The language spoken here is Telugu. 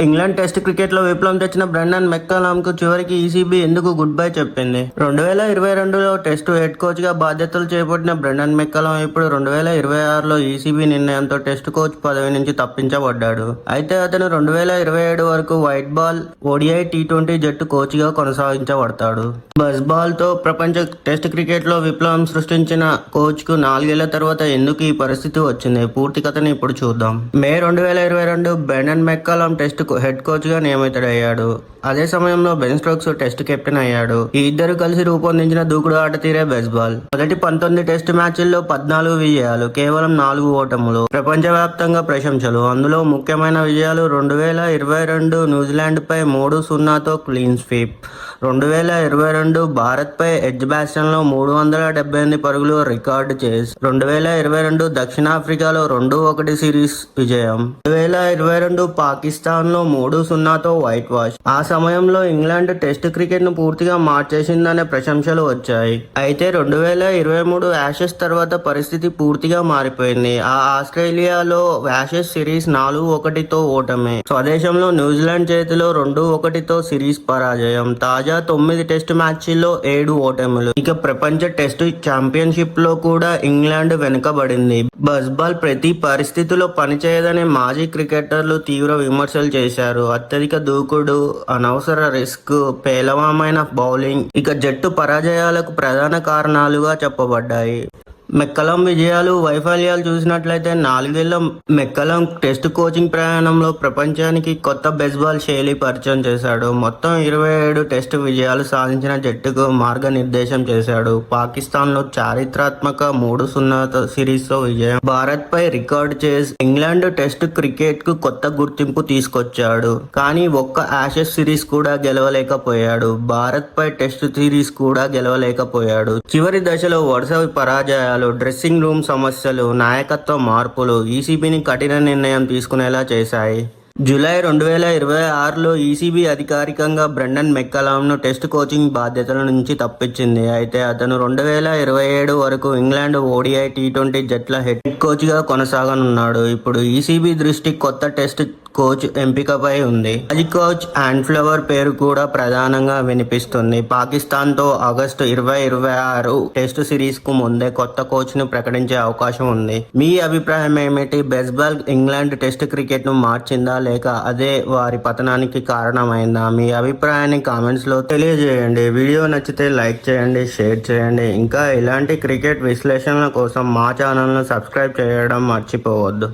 ఇంగ్లాండ్ టెస్ట్ క్రికెట్ లో విప్లవం తెచ్చిన బ్రెండన్ మెక్కలామ్ కు చివరికి ఈసీబీ ఎందుకు గుడ్ బై చెప్పింది. 2022లో టెస్టు హెడ్ కోచ్ గా బాధ్యతలు చేపట్టిన బ్రెండన్ మెక్కలామ్ ఇప్పుడు 2026లో ఈసీబీ నిర్ణయంతో టెస్ట్ కోచ్ పదవి నుంచి తప్పించబడ్డాడు. అయితే అతను 2027 వరకు వైట్ బాల్, ఓడిఐ, టీ20 జట్టు కోచ్ గా కొనసాగించబడతాడు. బస్ బాల్ తో ప్రపంచ టెస్ట్ క్రికెట్ లో విప్లవం సృష్టించిన కోచ్ కు 4 ఏళ్ల తర్వాత ఎందుకు ఈ పరిస్థితి వచ్చింది, పూర్తి కథని ఇప్పుడు చూద్దాం. మే 2022 బ్రెండన్ మెక్కలామ్ టెస్ట్ హెడ్ కోచ్ గా నియమితుడయ్యాడు. అదే సమయంలో బెన్ స్టోక్స్ టెస్ట్ కెప్టెన్ అయ్యాడు. ఈ ఇద్దరు కలిసి రూపొందించిన దూకుడు ఆట తీరే బేస్బాల్. మొదటి 19 టెస్ట్ మ్యాచ్ల్లో 14 విజయాలు, కేవలం 4 ఓటములు. ప్రపంచవ్యాప్తంగా ప్రశంసలు. అందులో ముఖ్యమైన విజయాలు 2022 న్యూజిలాండ్ పై 3-0తో క్లీన్ స్వీప్, 2022 భారత్ పై ఎడ్జ్ బ్యాస్టన్ లో 378 పరుగులు రికార్డు చేసి, 2022 దక్షిణాఫ్రికాలో 2-1 సిరీస్ విజయం, 2022 పాకిస్తాన్ లో 3-0తో వైట్ వాష్. ఆ సమయంలో ఇంగ్లాండ్ టెస్ట్ క్రికెట్ ను పూర్తిగా మార్చేసిందనే ప్రశంసలు వచ్చాయి. అయితే 2023 యాషెస్ తర్వాత పరిస్థితి పూర్తిగా మారిపోయింది. ఆస్ట్రేలియాలో యాషెస్ సిరీస్ 4-1తో ఓటమి, స్వదేశంలో న్యూజిలాండ్ చేతిలో 2-1తో సిరీస్ పరాజయం. తాజా 9 టెస్ట్ మ్యాచ్ల్లో 7 ఓటములు. ఇక ప్రపంచ టెస్ట్ ఛాంపియన్షిప్ లో కూడా ఇంగ్లాండ్ వెనుకబడింది. బస్బాల్ ప్రతి పరిస్థితిలో పనిచేయదని మాజీ క్రికెటర్లు తీవ్ర విమర్శలు చేశారు. అత్యధిక దూకుడు, అనవసర రిస్క్, పేలవమైన బౌలింగ్ ఇక జట్టు పరాజయాలకు ప్రధాన కారణాలుగా చెప్పబడ్డాయి. మెక్కలామ్ విజయాలు, వైఫల్యాలు చూసినట్లయితే 4 ఏళ్ల మెక్కలామ్ టెస్ట్ కోచింగ్ ప్రయాణంలో ప్రపంచానికి కొత్త బేస్బాల్ శైలి పరిచయం చేశాడు. మొత్తం 27 టెస్ట్ విజయాలు సాధించిన జట్టుకు మార్గనిర్దేశం చేశాడు. పాకిస్తాన్లో చారిత్రాత్మక 3-0 సిరీస్తో విజయం, భారత్ పై రికార్డు చేసి ఇంగ్లాండ్ టెస్ట్ క్రికెట్ కు కొత్త గుర్తింపు తీసుకొచ్చాడు. కానీ ఒక్క యాషెస్ సిరీస్ కూడా గెలవలేకపోయాడు. భారత్ పై టెస్ట్ సిరీస్ కూడా గెలవలేకపోయాడు. చివరి దశలో వరుస పరాజయాలు, డ్రెస్సింగ్ రూమ్ సమస్యలు, నాయకత్వ మార్పులు ఈసీబీని కఠిన నిర్ణయం తీసుకునేలా చేశాయి. జూలై 2026లో ఈసీబీ అధికారికంగా బ్రెండన్ మెక్కలామ్ను టెస్ట్ కోచింగ్ బాధ్యతల నుంచి తప్పించింది. అయితే అతను 2027 వరకు ఇంగ్లాండ్ ఓడిఐ, టీ20 జట్ల హెడ్ కోచ్గా కొనసాగనున్నాడు. ఇప్పుడు ఈసీబీ దృష్టి కొత్త టెస్ట్ కోచ్ ఎంపికపై ఉంది. మాజీ కోచ్ అండ్ ఫ్లవర్ పేరు కూడా ప్రధానంగా వినిపిస్తుంది. పాకిస్తాన్తో ఆగస్టు 2026 టెస్ట్ సిరీస్ కు ముందే కొత్త కోచ్ ను ప్రకటించే అవకాశం ఉంది. మీ అభిప్రాయం ఏమిటి? బేస్బాల్ ఇంగ్లాండ్ టెస్ట్ క్రికెట్ ను మార్చిందా, లేక అదే వారి పతనానికి కారణమైందా? మీ అభిప్రాయాన్ని కామెంట్స్ లో తెలియజేయండి. వీడియో నచ్చితే లైక్ చేయండి, షేర్ చేయండి. ఇంకా ఇలాంటి క్రికెట్ విశ్లేషణల కోసం మా ఛానల్ ను సబ్స్క్రైబ్ చేయడం మర్చిపోవద్దు.